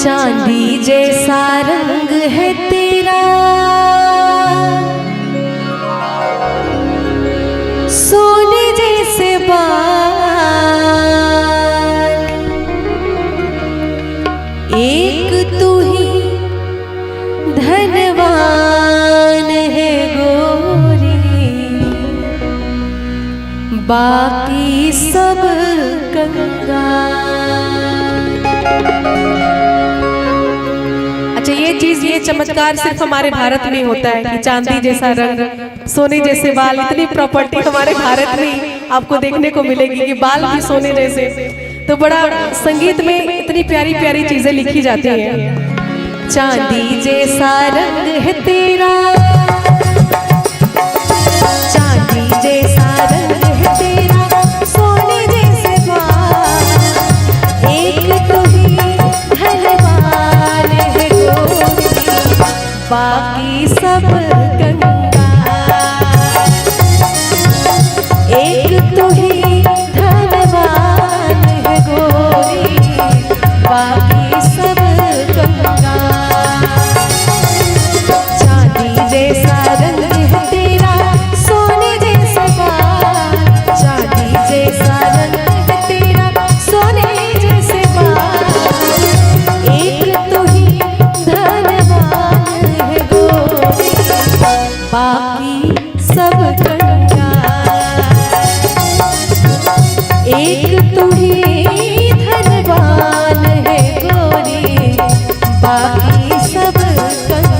चांदी जैसा रंग है तेरा, सोने जैसे बाल, एक तू ही धनवान है गोरी, बाकी सब कंगाल। अच्छा, ये चीज, ये चमत्कार सिर्फ हमारे भारत में होता है कि चांदी जैसा रंग, सोने जैसे बाल, इतनी प्रॉपर्टी हमारे भारत में आपको देखने को मिलेगी कि बाल भी सोने जैसे। तो बड़ा संगीत में इतनी प्यारी प्यारी चीजें लिखी जाती हैं। चांदी जैसा रंग है तेरा, चांदी जैसा रंग है तेरा, सोने जैसे बाल, एक तो ही धनवान है गोरी, बाकी सब कंगाल, एक तो ही धनवान है गोरी, बाकी सब कंगाल। चांदी जैसा रंग है तेरा, सोने जैसे बाल, चांदी जैसा रंग है तेरा, सोने जैसे बाल, एक तो ही धनवान है गोरी, बाकी सब कंगाल, एक तो ही धनवान है गोरी, बाकी सब कंगाल।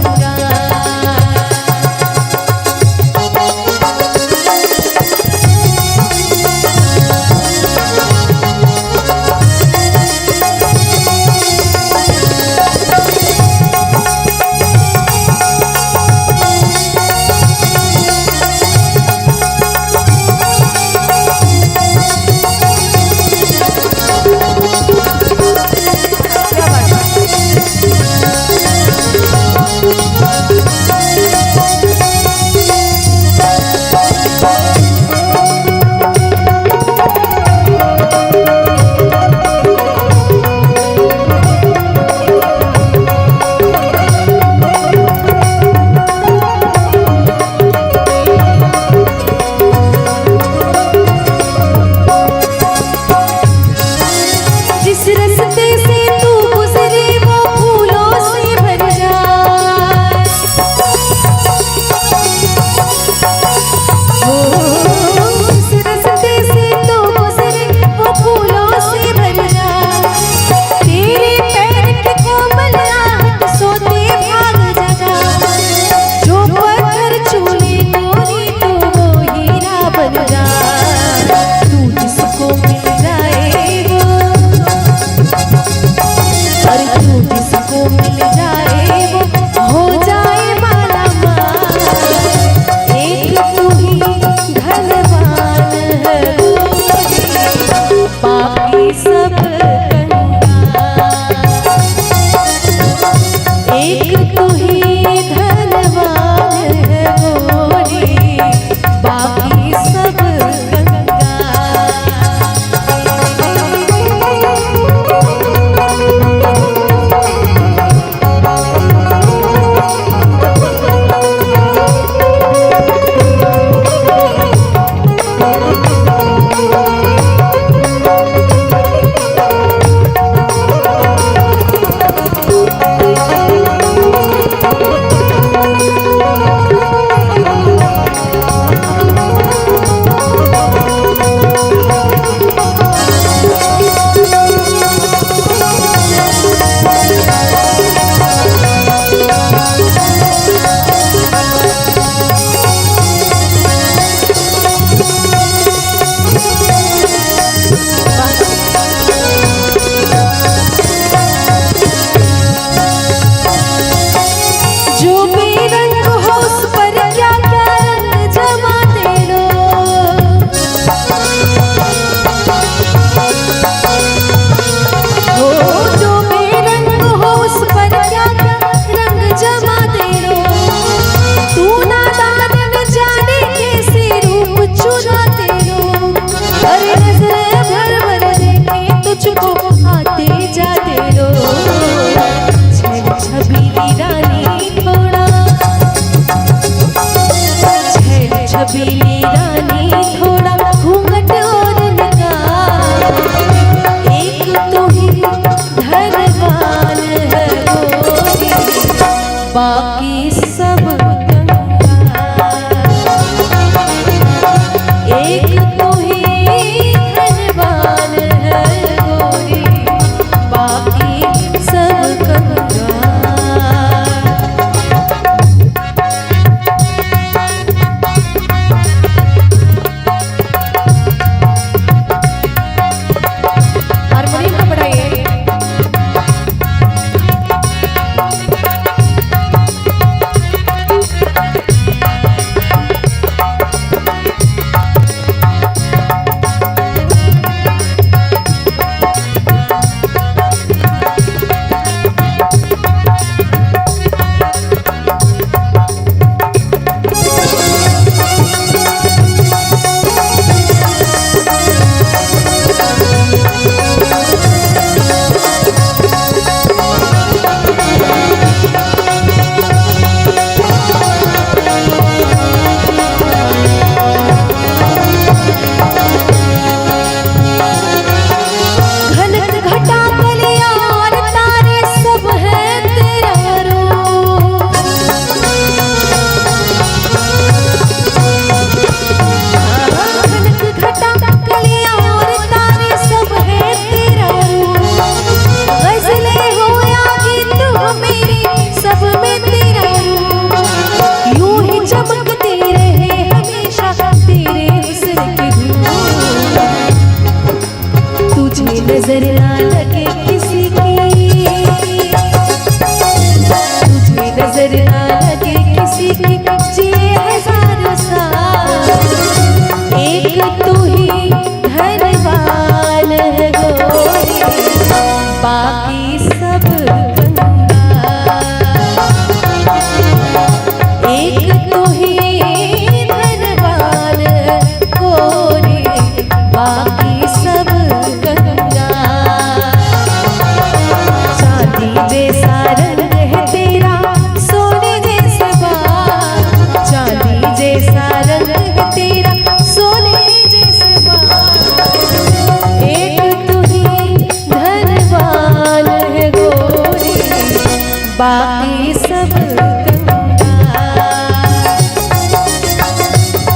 बाकी सब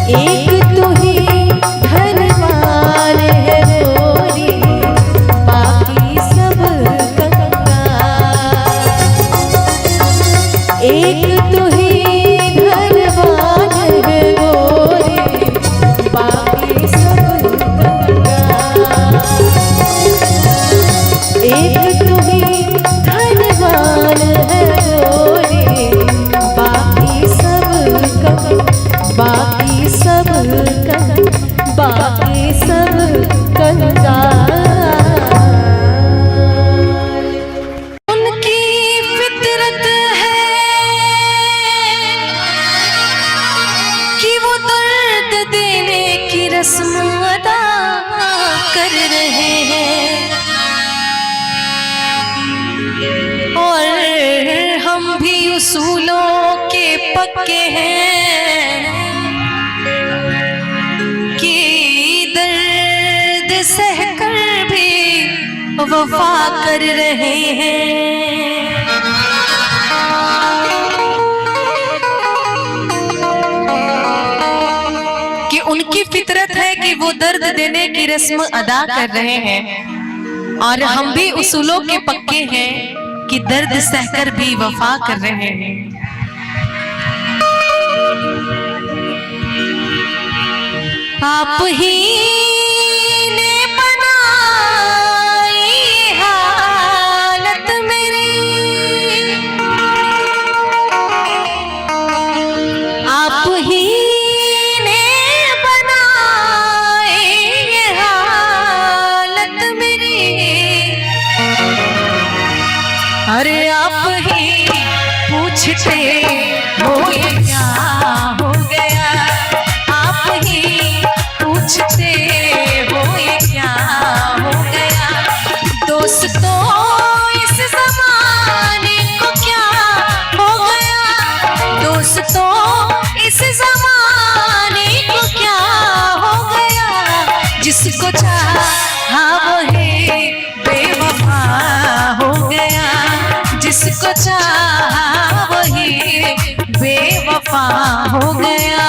एक तू ही धनवान है गोरी, बाकी सब कंगाल। एक तू ही धनवान है गोरी, बाकी सब कंगाल। एक तू ही धनवान है गोरी, बाकी सब बाकी सब बाकी सब कंगाल। उनकी फितरत है कि वो दर्द देने की रस्म अदा कर रहे हैं, और हम भी उसूलों के पक्के हैं कि दर्द सहकर भी वफा कर रहे हैं। कि उनकी फितरत है कि वो दर्द देने की रस्म अदा कर रहे हैं, और हम भी उसूलों के पक्के हैं कि दर्द सहकर भी वफा कर रहे हैं। आप ही ने बनाई हालत मेरी, आप ही ने बनाई हालत मेरी, अरे आप ही पूछते हो ये क्या हो गया, आप ही पूछते हो ये क्या हो गया। दोस्तों इस ज़माने को क्या हो गया, दोस्तों इस ज़माने को क्या हो गया। जिसको चाहा वही बेवफा हो गया, जिसको चाहा वही बेवफा हो गया।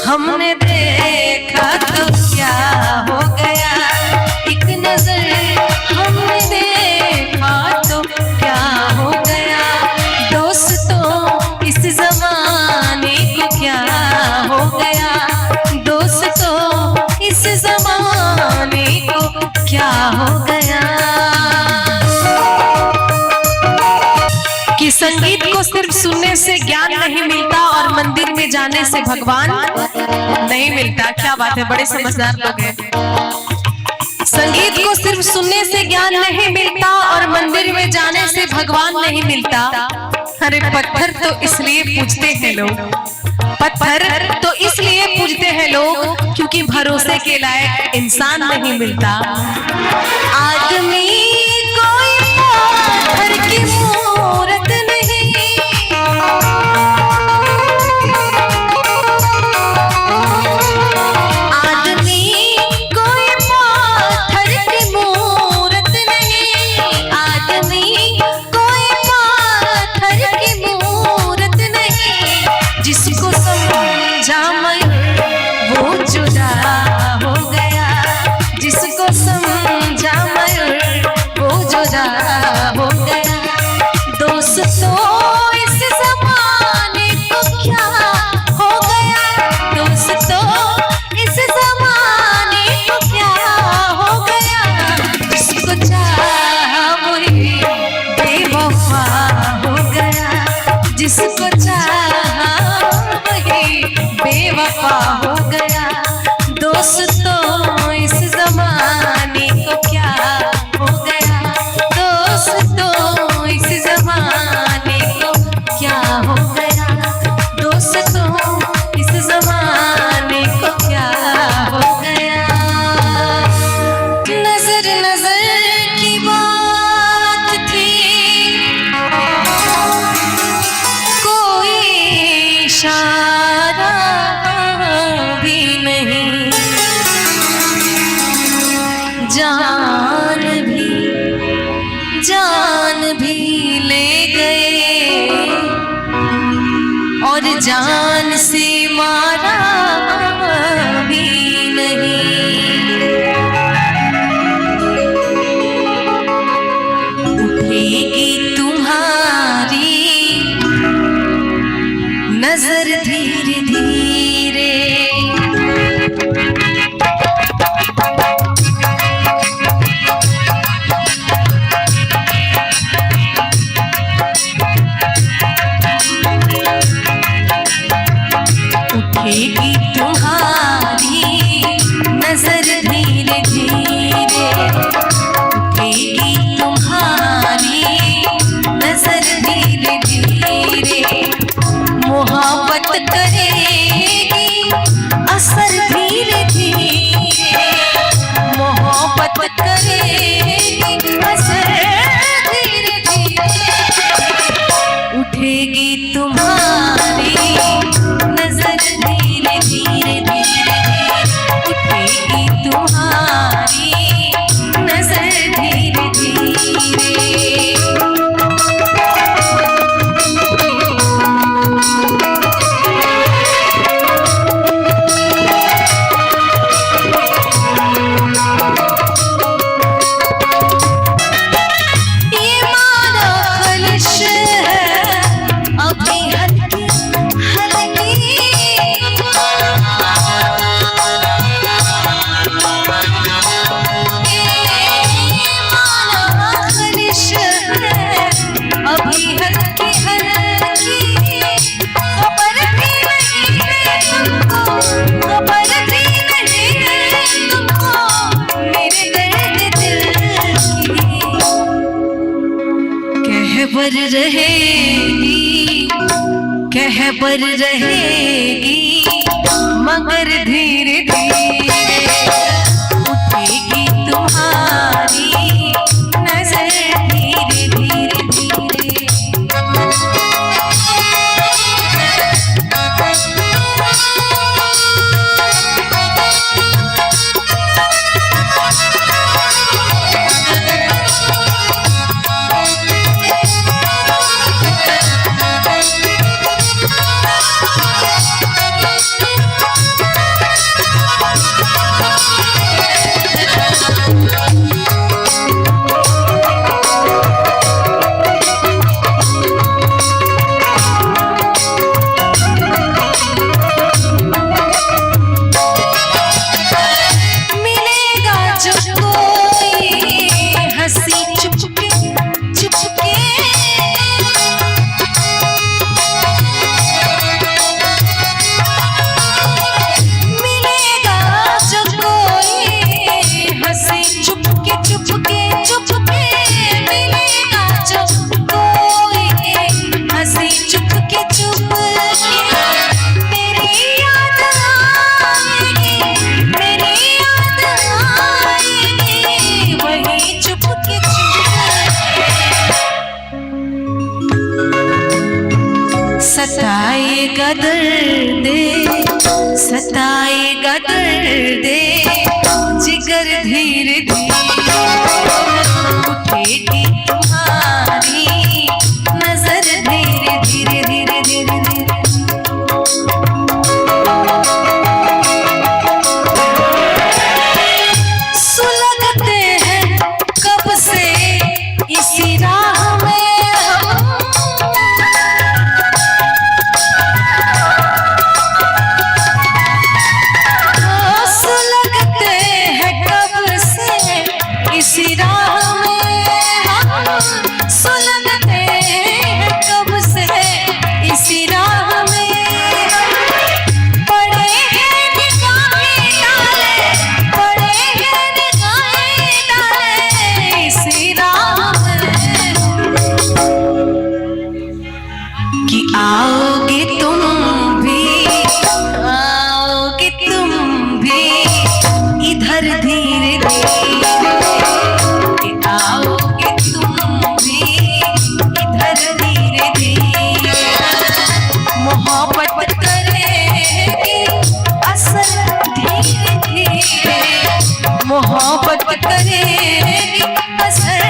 हमने देखा तो क्या हो गया, एक नजर हमने देखा तो क्या हो गया। दोस्तों इस जमाने को क्या हो गया, दोस्तों इस जमाने को क्या हो गया। कि संगीत को सिर्फ सुनने से ज्ञान नहीं मिलता और मंदिर में जाने से भगवान नहीं मिलता। क्या बात है, बड़े समझदार लोग हैं। संगीत को सिर्फ सुनने से ज्ञान नहीं मिलता और मंदिर में जाने से भगवान नहीं मिलता। अरे पत्थर तो इसलिए पूजते हैं लोग, पत्थर तो इसलिए पूजते हैं लोग क्योंकि भरोसे के लायक इंसान नहीं मिलता। आदमी कोई पत्थर की मूरत नहीं, आदमी कोई पत्थर की मूरत नहीं, आदमी कोई पत्थर की मूरत नहीं। जिसको समझा मैं वो जुदा हो गया, जिसको समझा मैं वो जुदा हो गया। जिसको चाहा वही बेवफा हो गया। दोस्तों इस जमाने को क्या हो गया, दोस्तों इस जमाने को क्या हो गया, दोस्तों इस जमाने को क्या हो गया। नजर नजर की बात थी, कोई इशारा भी नहीं, जान भी ले गए और जान से मारा भी नहीं। उठेगी तुम्हारी नजर धीरे धीरे, उठेगी तुम्हारी नजर धीरे धीरे, उठेगी तुम्हारी नजर धीरे धीरे। मोहब्बत करेगी असर धीरे धीरे, मोहब्बत करेगी असर धीरे धीरे। उठेगी तुम्हारी नजर धीरे धीरे धीरे, उठेगी तुम्हारी नजर धीरे धीरे। कहबर रहेगी, कहबर रहेगी मगर धीरे धीरे। उठेगी तुम्हारी नजर धीरे धीरे धीरे। सताएगा दर्द, सताएगा दर्द जिगर धीरे धीरे। उठेगी तुम्हारी नजर धीरे धीरे धीरे धीरे धीरे। सुलगते हैं कब से इसी राह में, इसी राह आओगे तुम भी इधर धीरे धीरे, आओगे तुम भी इधर धीरे धीरे, मोहब्बत करेगी असर धीरे धीरे, मोहब्बत करेगी असर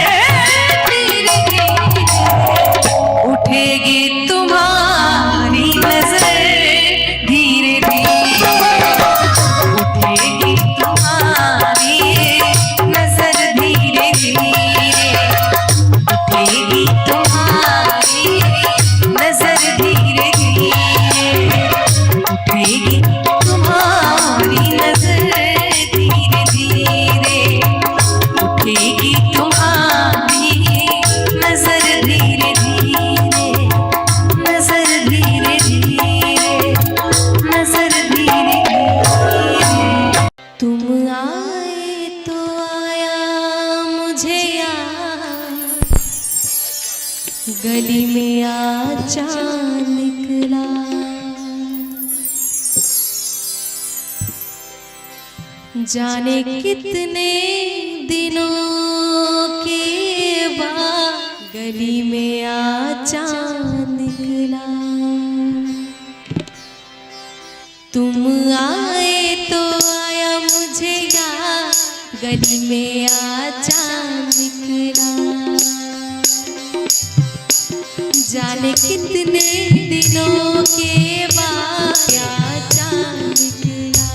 धीरे धीरे, उठेगी तुम्हारी नजर धीरे धीरे, उठेगी तुम्हारी नजर धीरे धीरे, उठेगी तुम्हारी नजर धीरे धीरे, उठेगी तुम्हारी नजर धीरे धीरे, उठेगी तुम्हारी नजर धीरे धीरे, नजर धीरे धीरे, नजर धीरे धीरे। तुम आए तो आया मुझे याद, गली में आचा निकला, जाने कितने दिनों के बाद गली में आचा निकला, तुम आए तो आया मुझे याद, गली में आचा निकला, जाने कितने दिनों के बाद आचा निकला,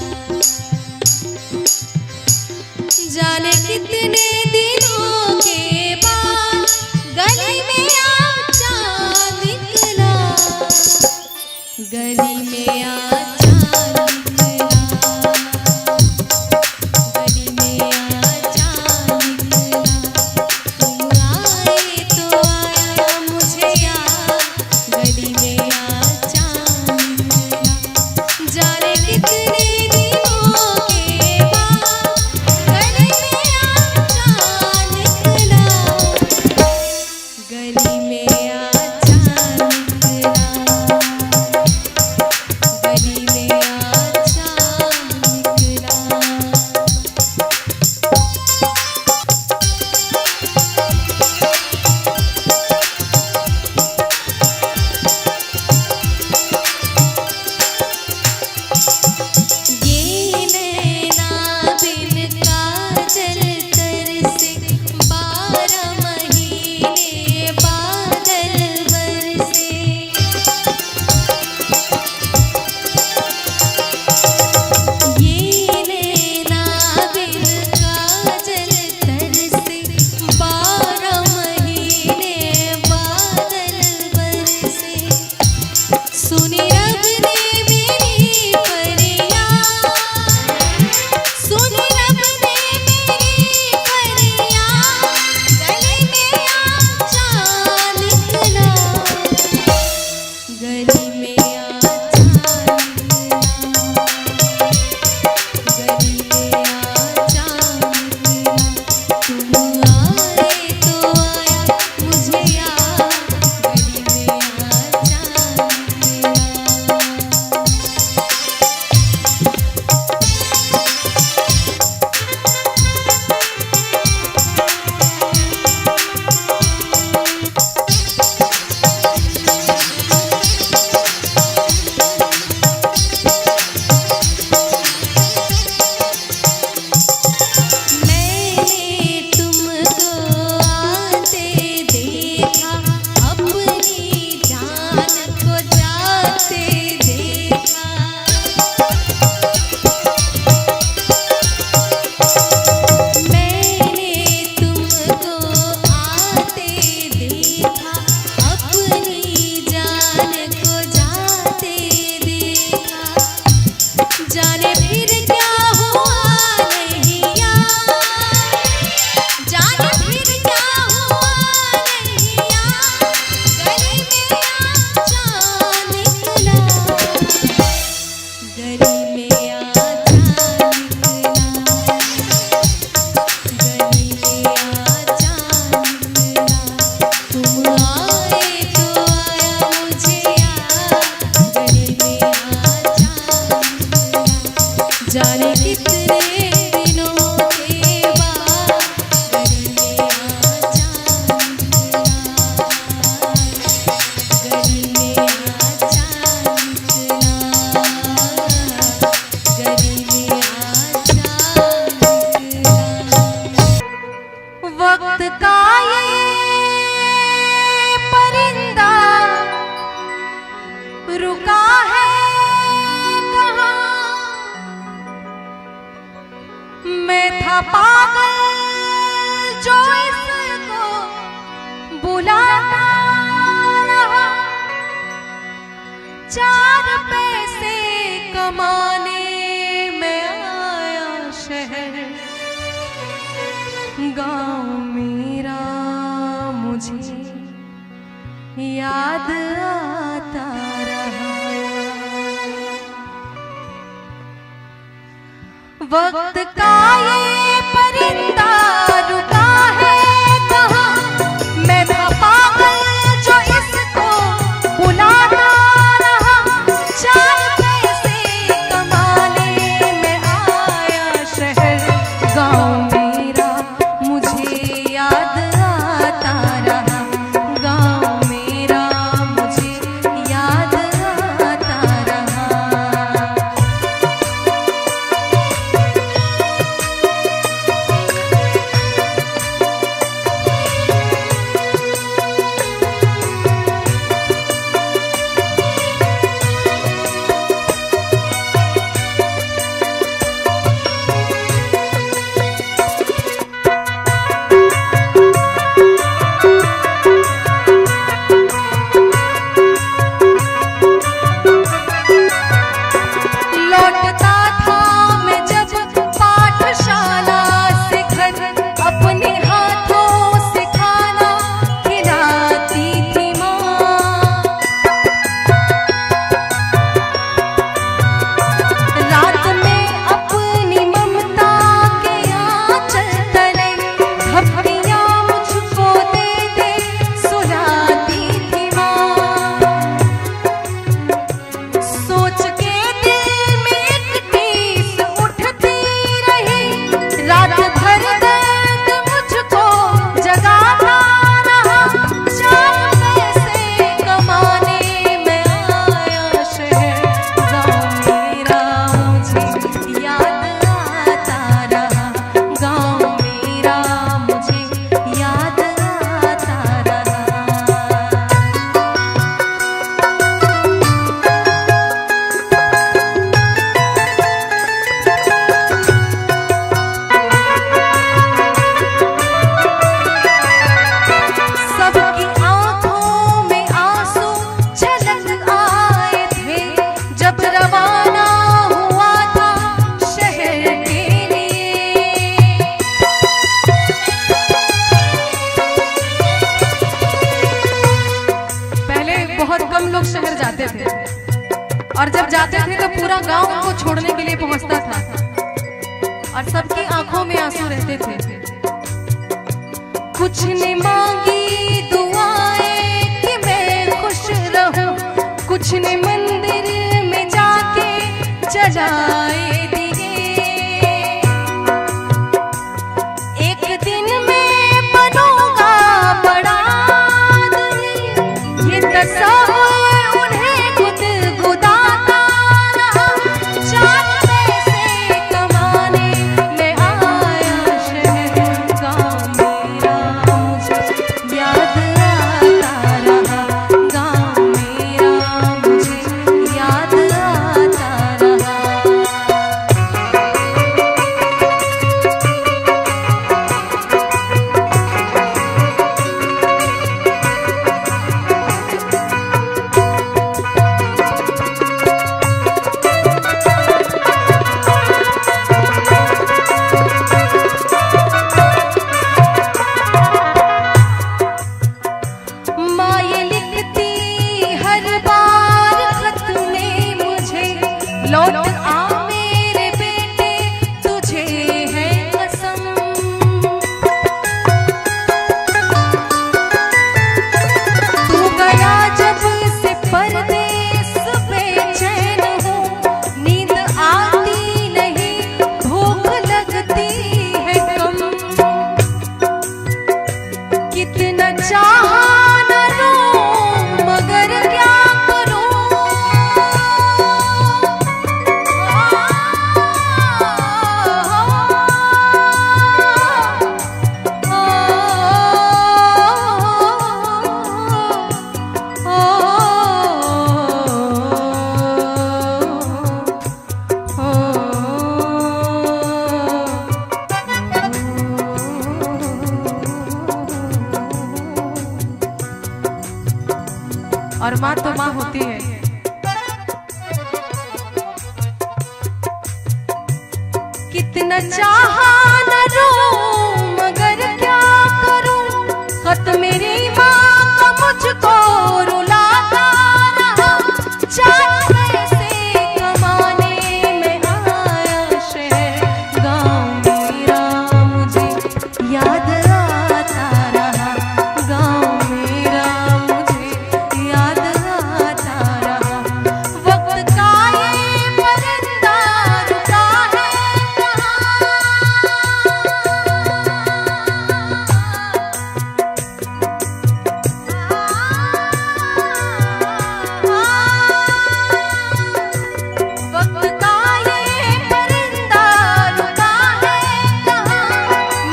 जाने कितने दिनों के बाद गली में आचा निकला, गली में आचा निकला, गली में आचा निकला, तुम आए तो आया मुझे याद, गली में आचा निकला, जाने कितने दिनों के बाद गली में आचा निकला, गली में आचा निकला, गली में आचा निकला। ये नैना बिन काजल तरसे, 12 महीने बादल बरसे, ये नैना बिन काजल तरसे, 12 महीने बादल बरसे, सुनी रब ने मेरी फरियाद, सुनी रब ने मेरी फरियाद, गली में आचा निकला, गली में आचा निकला, गली में आचा निकला, तुम आए तो आया मुझे याद, गली में आचा निकला। रुका है कहाँ, मैं था पागल जो इसको बुलाता रहा, 4 पैसे कमाने में आया शहर, गाँव मेरा मुझे याद आता रहा। वक्त का ये परिंदा रुका है कहाँ, मैं था पागल जो इसको बुलाता रहा, 4 पैसे कमाने में आया शहर, गाँव मेरा मुझे याद आता रहा, गाँव मेरा मुझे याद आता रहा। लौटता था मैं जब पाठशाला से घर, अपने हाथों से खाना खिलाती थी माँ, रात में अपनी ममता के आंचल तले थप्पियाँ मुझको दे दे सुलाती थी माँ। सोच के दिल में एक टीस उठती रही, रात भर दर्द मुझको जगाता रहा, 4 पैसे कमाने में आया शहर, गाँव मेरा मुझे याद आता रहा, गाँव मेरा मुझे याद आता रहा। सबकी आंखों में आंसू छलक आए थे जब रवाना हुआ था शहर के लिए। पहले बहुत कम लोग शहर जाते थे और जब जाते थे तो पूरा गांव उनको छोड़ने के लिए पहुंचता था और सबकी आंखों में आंसू रहते थे। कुछ ने मांगी दुआएं कि मैं खुश रहूं, कुछ ने मंदिर में जाके जलाए दिए, एक दिन मैं बनूंगा बड़ा आदमी, ये तस्वीर उन्हें गुदगुदाता रहा, 4 पैसे कमाने में आया शहर, गाँव मेरा मुझे याद आता न चाहा न रो मगर क्या करूं, खत मेरी माँ का मुझको रुलाता रहा। 4 पैसे कमाने में आया शहर, गाँव मेरा मुझे याद आता रहा। गाँव मेरा मुझे याद आता रहा। वक्त का ये परिंदा रुका है कहाँ। वक्त का ये परिंदा रुका है कहाँ।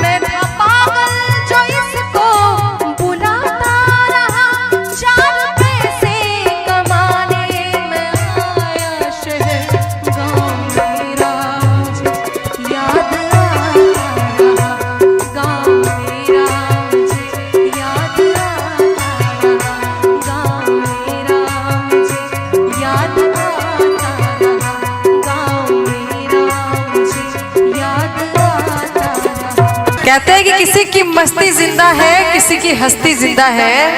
मैं था पागल जो इसको बुलाता रहा। 4 पैसे कमाने में आया शहर, गाँव मेरा मुझे याद आता रहा। गाँव मेरा मुझे याद आता रहा। गाँव मेरा मुझे याद आता रहा। गाँव मेरा मुझे याद आता रहा। कहते हैं कि किसी की मस्ती जिंदा है, किसी की हस्ती जिंदा है।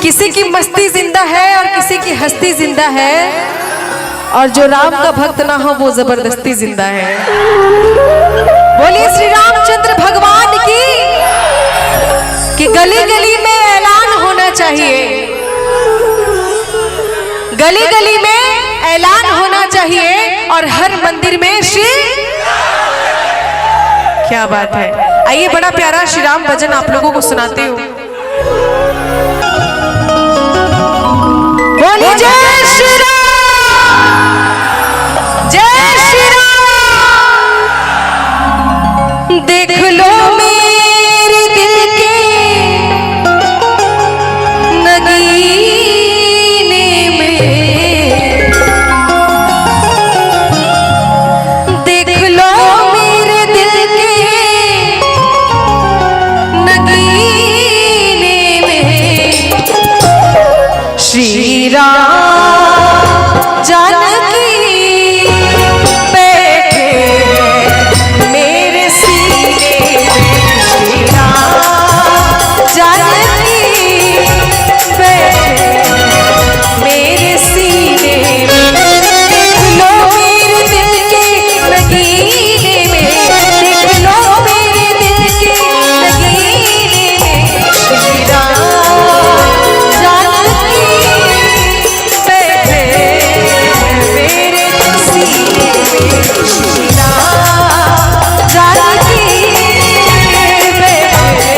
किसी की मस्ती जिंदा है और किसी की हस्ती जिंदा है, और जो राम का भक्त ना हो वो जबरदस्ती जिंदा है। बोलिए श्री रामचंद्र भगवान की, कि गली गली में ऐलान होना चाहिए, गली गली में ऐलान होना चाहिए, और हर मंदिर में श्री। क्या बात है। आइए बड़ा प्यारा श्री राम भजन आप लोगों को सुनाती हूँ। बोलिए जय श्री राम, जय श्री राम। देख लो मेरे दिल के नगीने में, देख लो मेरे दिल के नगीने में, श्री राम जानकी बैठे मेरे सीने में। श्री राम जानकी बैठे मेरे सीने में। देख लो मेरे दिल के नगीने में, देख लो मेरे दिल के नगीने में, श्री राम जानकी बैठे मेरे सीने में। श्री राम जानकी बैठे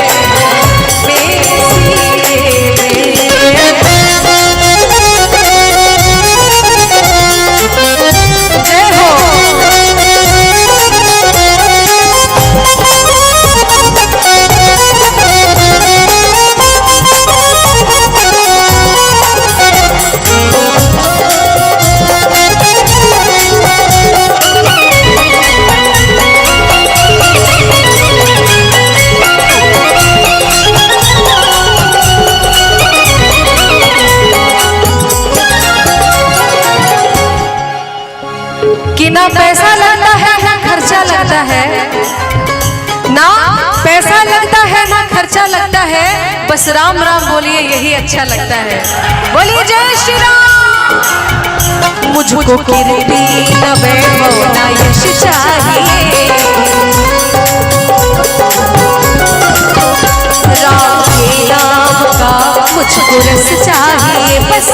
मेरे सीने में। जय हो। कि ना पैसा लगता है ना खर्चा लगता है, ना पैसा लगता है ना खर्चा लगता है, बस राम राम बोलिए यही अच्छा लगता है। बोलिए जय श्री राम। मुझको कीर्ति न वैभव न यश चाहिए, राम के नाम का मुझको रस चाहिए बस।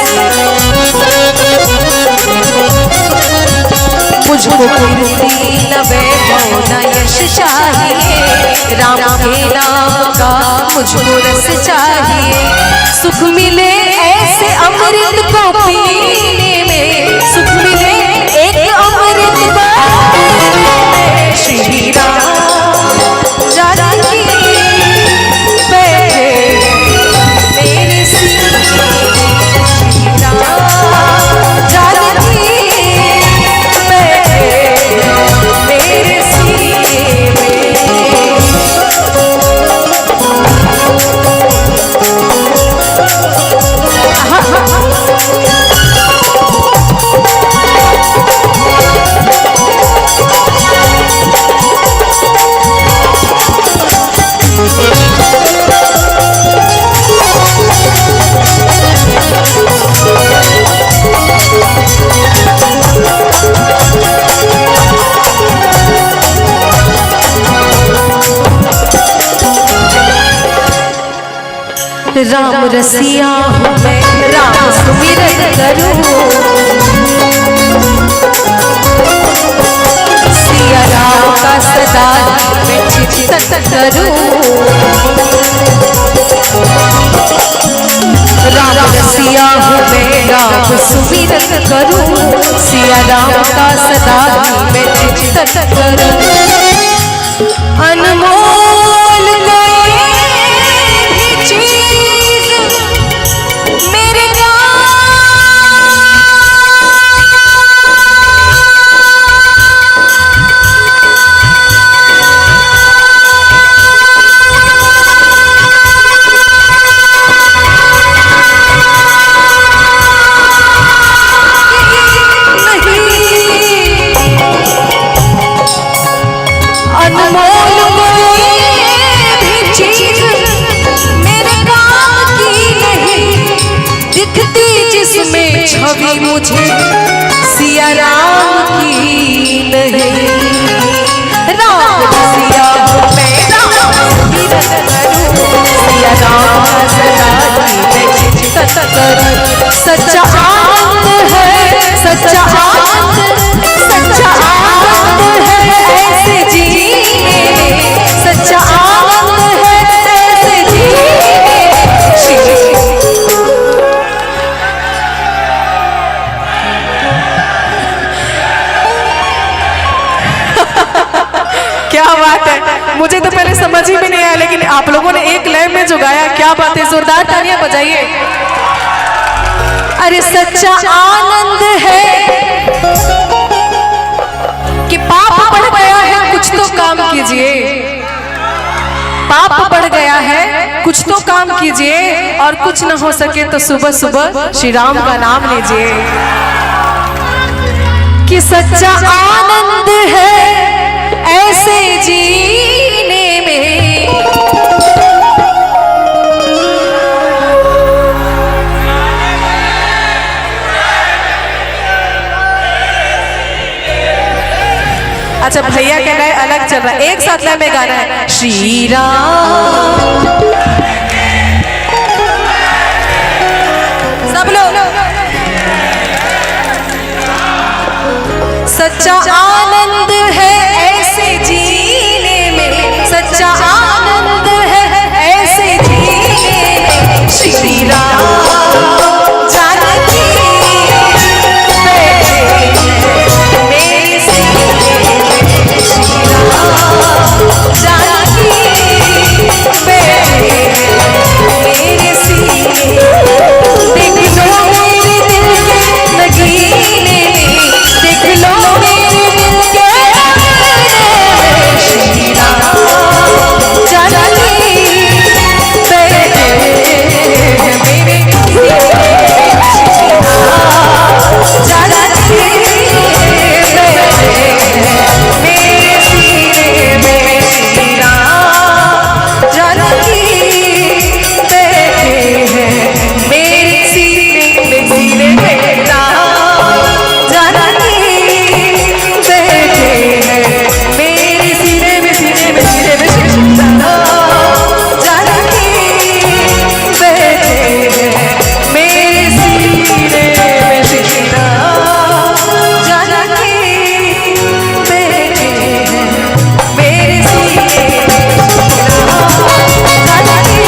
मुझको कीर्ति न वैभव न यश चाहिए, राम के नाम का मुझको रस चाहिए। सुख मिले ऐसे अमृत को पीने में, सुख मिले एक अमृत को पीने में, श्री राम जानकी बैठे मेरे सीने में। श्री राम जानकी मेरे सीने में। हाँ। राम रसिया हूँ मैं, राम सुमिरन करूँ, सिया राम का सदा मैं चिंतन करूँ। राम रसिया हूँ मैं, राम सुमिरन करूँ, सिया राम का सदा मैं चिंतन करूँ। अनमोल कोई भी चीज मेरे छवि मुझे सिया राम की नहीं। राम रसिया हूँ मैं, राम सुमिरन करूँ, सिया राम का सदा मैं चिंतन करूँ। सच्चा आनंद है, सच्चा आनंद, सच्चा आनंद है ऐसे जीने में, सच्चा आनंद है ऐसे जीने में। क्या बात है, मुझे तो पहले समझ ही में नहीं आया, लेकिन आप लोगों ने एक लय में जो गाया, क्या बात है, जोरदार तालियां बजाइए। अरे सच्चा आनंद है कि पाप बढ़ गया है, कुछ तो काम कीजिए। पाप बढ़ गया है, कुछ तो काम कीजिए, और कुछ न हो सके तो सुबह सुबह श्री राम का नाम लीजिए। कि सच्चा आनंद है ऐसे जीने में। अच्छा, भैया का लय अलग चल रहा है, एक साथ लय में गाना है। श्री राम सब लोग। सच्चा आनंद है ऐसे जीने में, सच्चा आनंद है ऐसे जीने में। श्री राम जानकी मेरे सीने में, श्री राम जानकी मेरे सीने। देख लो मेरे दिल के नगीने में, देख लो मेरे दिल के श्री राम जानकी बैठे मेरे सीने में, श्री राम जानकी बैठे मेरे सीने में, श्री राम जानकी बैठे मेरे सीने में, सीने में राम जानकी बैठे मेरे सीने में, सीने में, सीने में श्री राम जानकी बैठे मेरे सीने में, श्री राम जानकी बैठे मेरे सीने में, श्री राम जानकी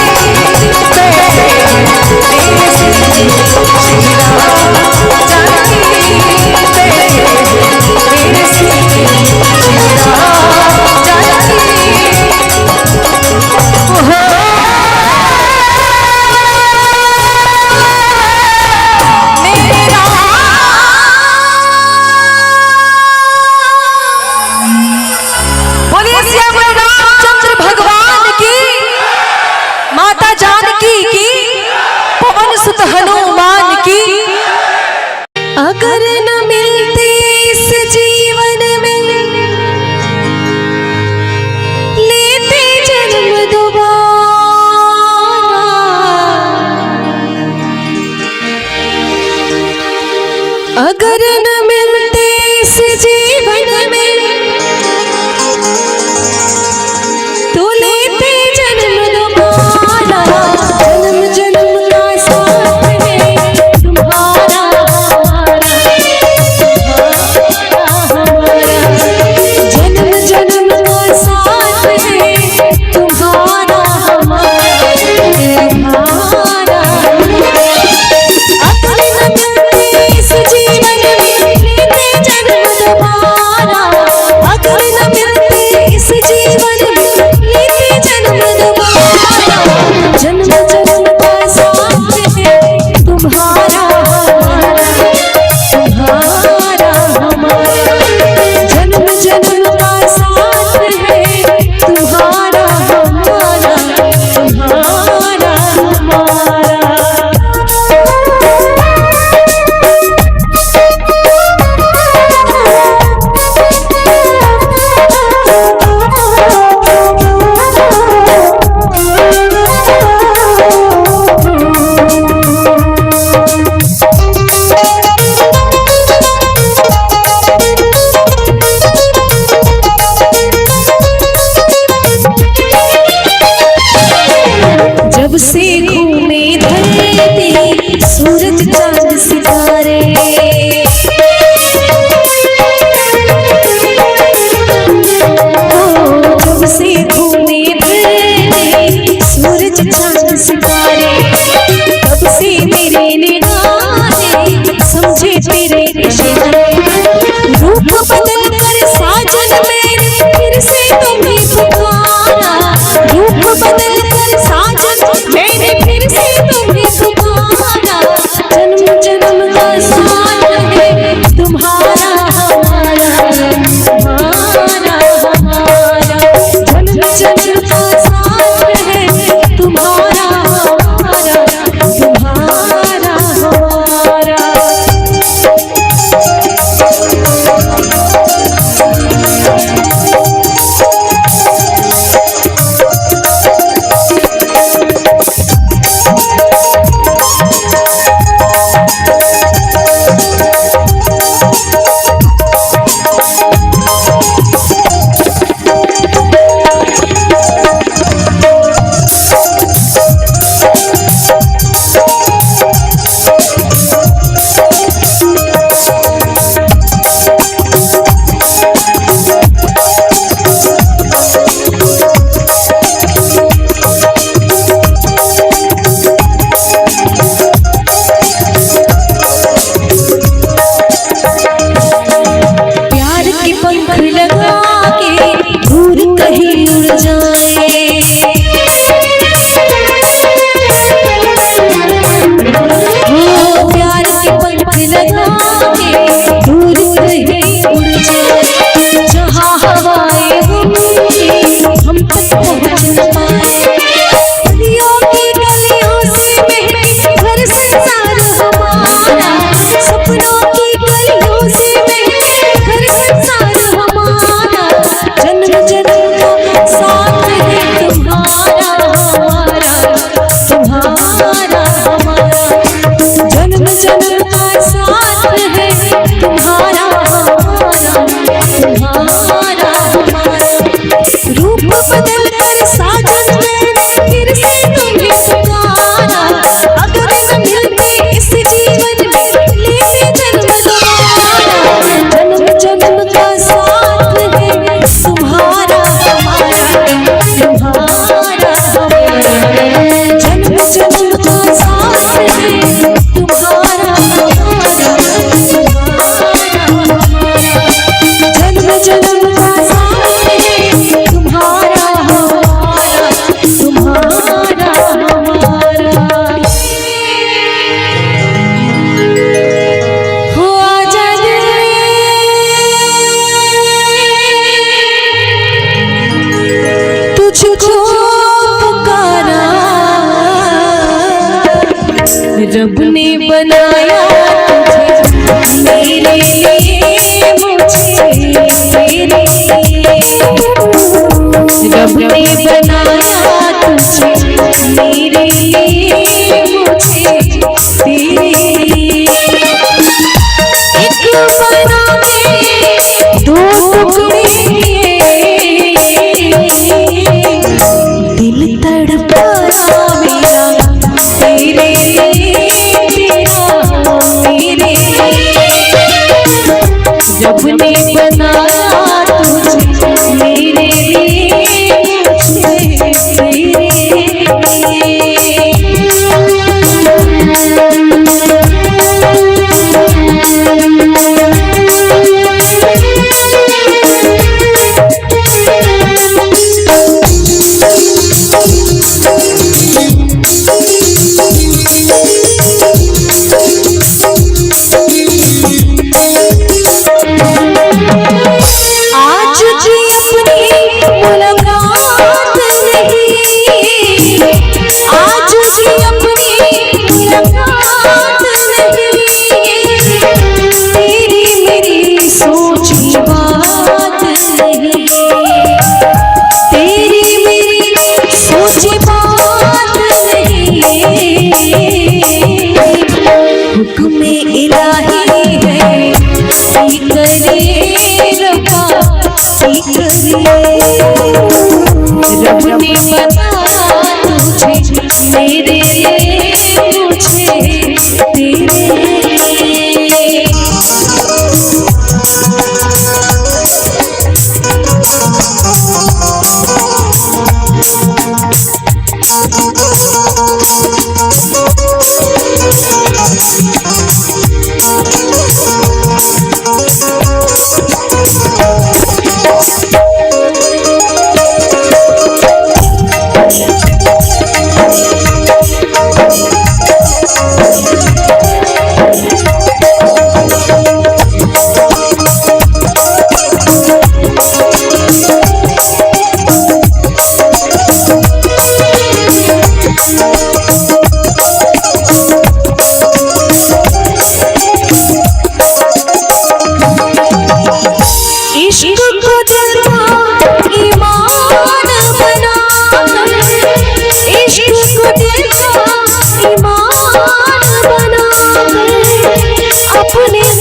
बैठे मेरे सीने में, श्री राम जानकी बैठे मेरे सीने में, श्री राम जानकी बोलिए श्यामल रामचंद्र भगवान की, माता जानकी की, पवन सुत हनुमान की। अगर न मिलती इस जीवन में, लेते जन्म दोबारा। अगर न मिलते इस जीवन में, तो लेते जन्म दोबारा। जन्म जन्म मेरे इशारे, रूप बदल कर साजन मैंने फिर से तुम्हें पुकारा, रूप बदल कर साजन मैंने फिर से तुम्हें पुकारा। जन्म जन्म का साथ है तुम्हारा हमारा, तुम्हारा हमारा, जन्म जन्म का साथ है तुम्हारा हमारा, तुम्हारा हमारा। रब ने बनाया तुझे मेरे लिए, मुझे तेरे लिए, रब ने बनाया तुझे मेरे लिए, मुझे तेरे लिए। एक बना के दो टुकड़े दिल तड़पाया मेरा तेरे लिए, तेरा मेरे लिए। रब ने बनाया तुझे मेरे लिए, मुझे तेरे रब ने बनाया तुझे मेरे लिए, मुझे तेरे लिए।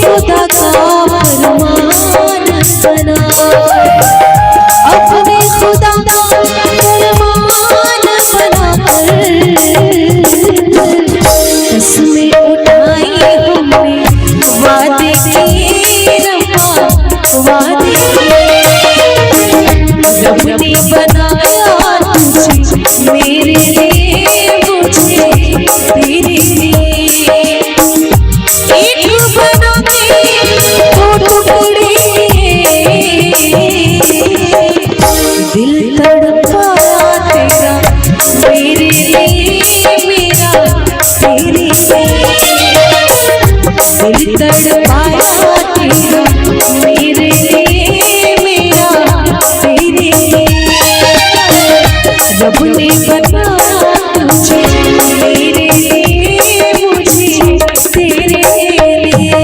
खुदा का फरमान बना, अपने खुदा का फरमान बनाकर कसमें उठाई हमने, वादे किए रब्बा वादे किए। रब ने बनाया तुझे मेरे लिए, मुझे तेरे लिए। एक बना के दो टुकड़े, दिल तड़पाया तेरा मेरे लिए, मेरा तेरे लिए। दिल तड़पाया तेरा मेरे लिए, मेरा तेरे लिए। रब ने बनाया तुझे मेरे लिए, मुझे तेरे लिए।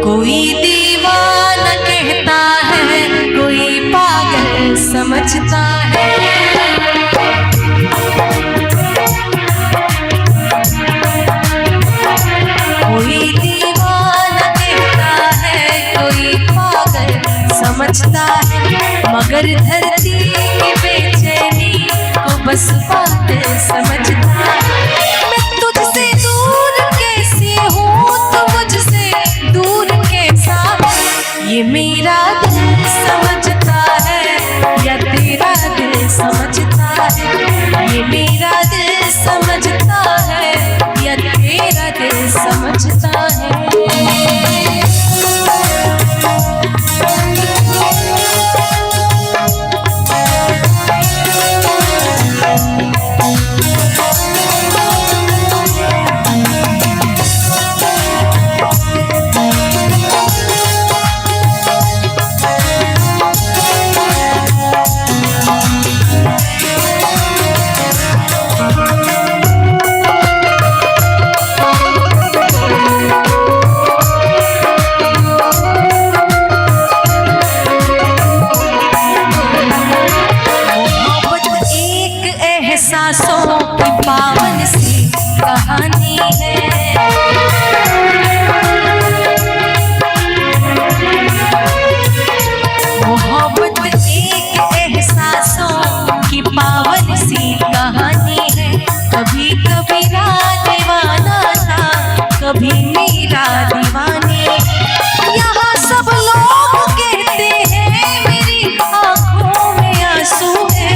कोई दीवाना कहता है, कोई पागल समझता है। कोई दीवाना कहता है, कोई पागल समझता है, मगर धरती की बेचैनी को बस बात समझता है। मैं तुझसे दूर कैसे हूँ, तो मुझसे दूर कैसा है, ये मेरा दिल समझता है या तेरा दिल समझता है। ये मेरा दिल समझता है या तेरा दिल समझता है। एहसासों की पावन सी कहानी है। मोहब्बत एक एहसासों की पावन सी कहानी है। कभी कबीरा दीवाना था, कभी मीरा दीवानी। यहाँ सब लोग कहते हैं मेरी आंखों में आंसू है।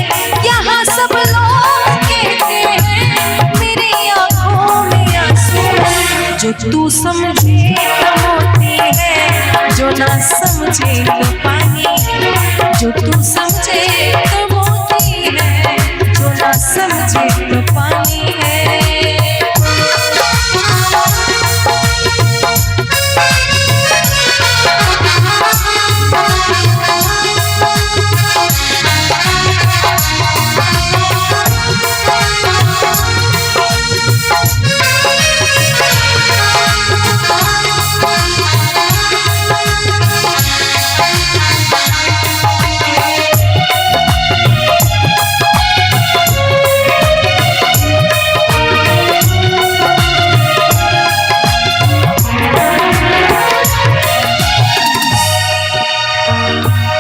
यहाँ सब लोग कहते हैं मेरी आंखों में आंसू है। जो तू समझे तो मोती है, जो ना समझे तो पानी। जो तू समझे तो मोती है, जो ना समझे तो पानी है।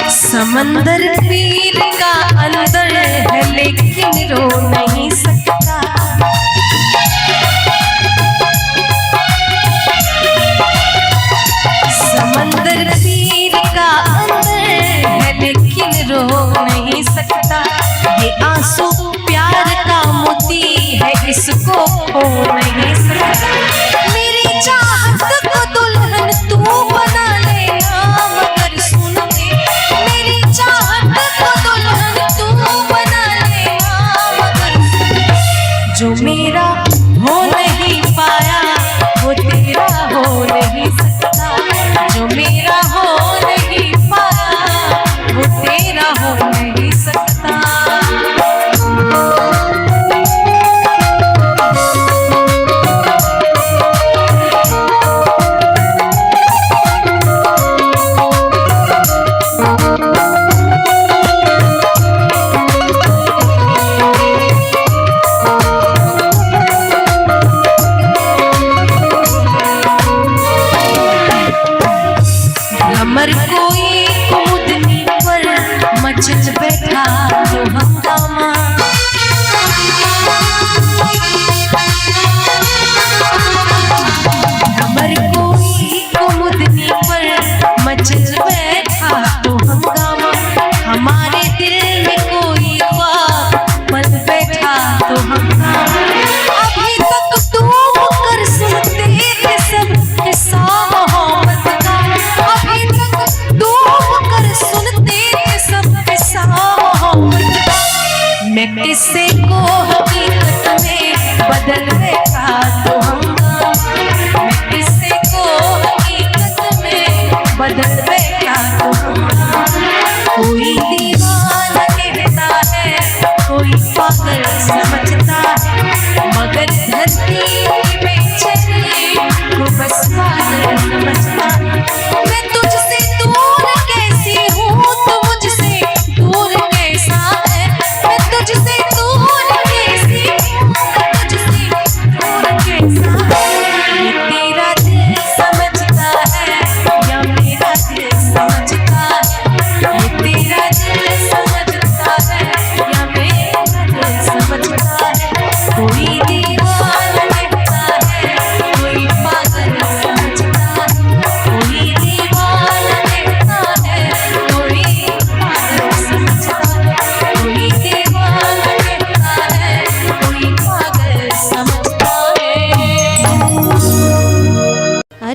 समंदर पीर का अंदर है, लेकिन रो नहीं सकता। समंदर पीर का अंदर है, लेकिन रो नहीं सकता। ये आंसू प्यार का मोती है, इसको खो नहीं सकता। मेरी चाहत को दुल्हन तू बना लेना, मगर सुन ले मेरी चाहत को दुल्हन तू बना लेना, मगर जो मेरा हो नहीं पाया वो तेरा हो नहीं सकता। जो मेरा हो नहीं पाया वो तेरा हो नहीं सकता।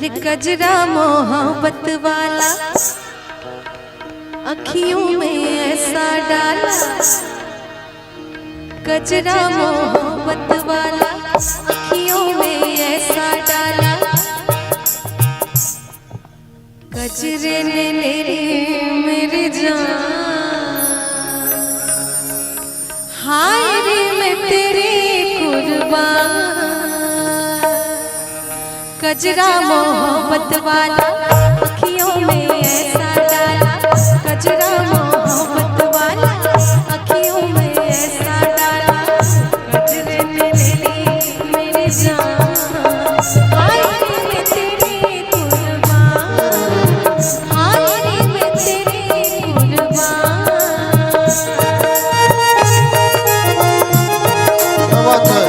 अरे कजरा मोहब्बत वाला अखियों में ऐसा डाला, कजरा मोहब्बत वाला अखियों में ऐसा डाला, कजरे ने ले ली मेरी जान, हाय रे मैं तेरी कुर्बान। कजरा मोहब्बत वाला अखियों में ऐसा डाला, कजरा मोहब्बत वाला अखियों में ऐसा डाला, कजरे ने ले ली मेरी जान, हाय रे मैं तेरी कुर्बान, हाय रे मैं तेरी कुर्बान। क्या बात है।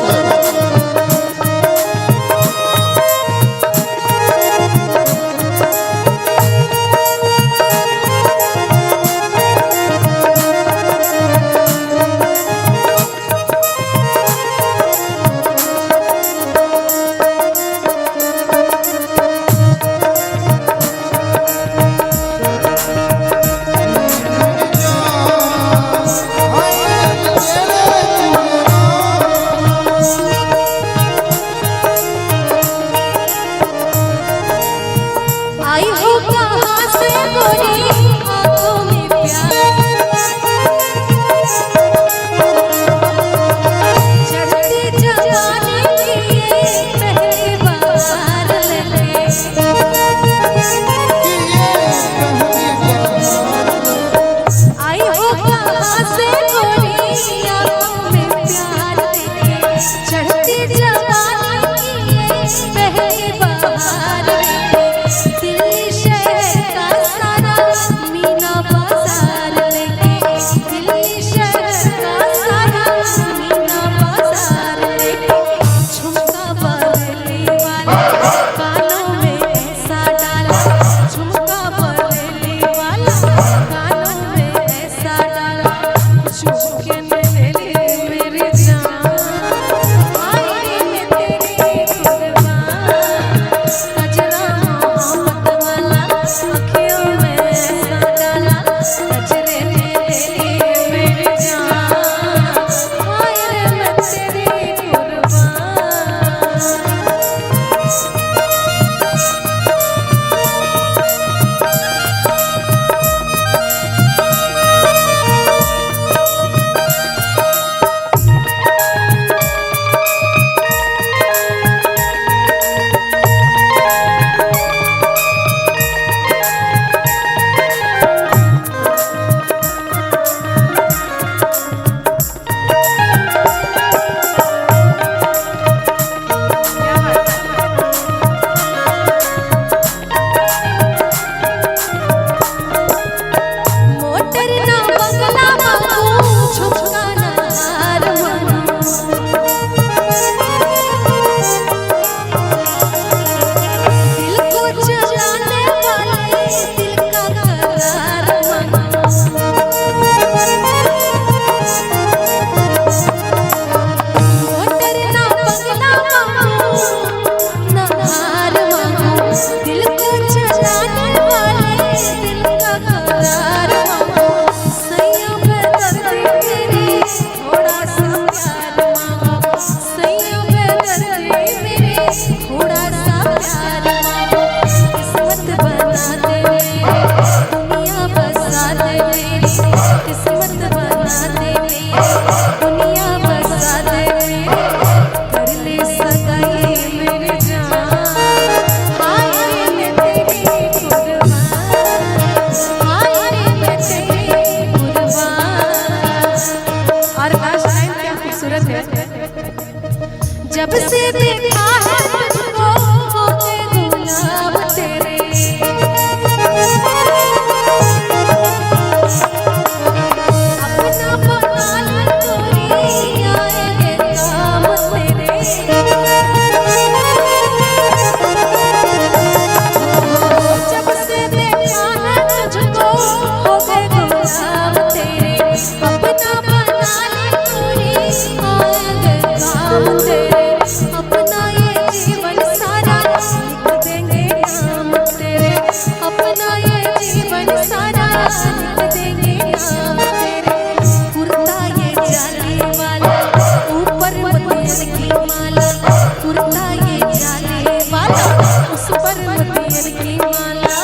पर मोतियन की माला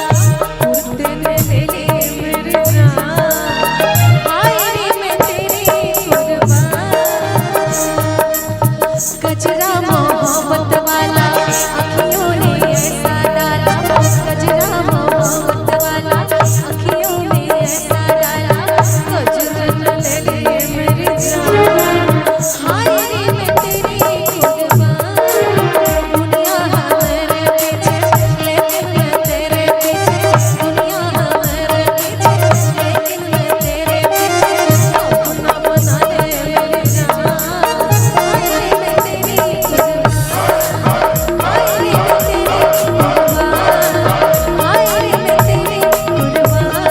उड़ते ने ले ली मेरी जान। हाय रे मैं तेरी कुर्बान। गजरा मोहब्बत वाला अखियों ने ऐसा डाला, गजरा मोहब्बत वाला अखियों ने ऐसा डाला, गजरन ले ले मेरी जान। हाय रे मैं तेरी कुर्बान। दुनिया हमारे पीछे लेकिन मैं तेरे पीछे, दुनिया हमारे पीछे लेकिन मैं तेरे पीछे, अपना बना ले मेरी जान। हाय रे मैं तेरी कुर्बान। हाय रे मैं तेरी कुर्बान। हाय रे मैं तेरी कुर्बान।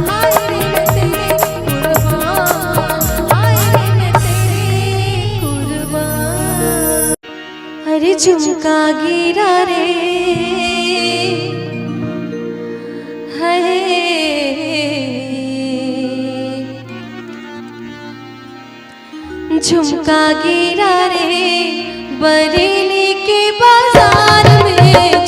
हाय रे मैं तेरी कुर्बान। हाय रे मैं तेरी कुर्बान। अरे झुमका गिरा रे है, झुमका गिरा रे बरेली के बाजार में।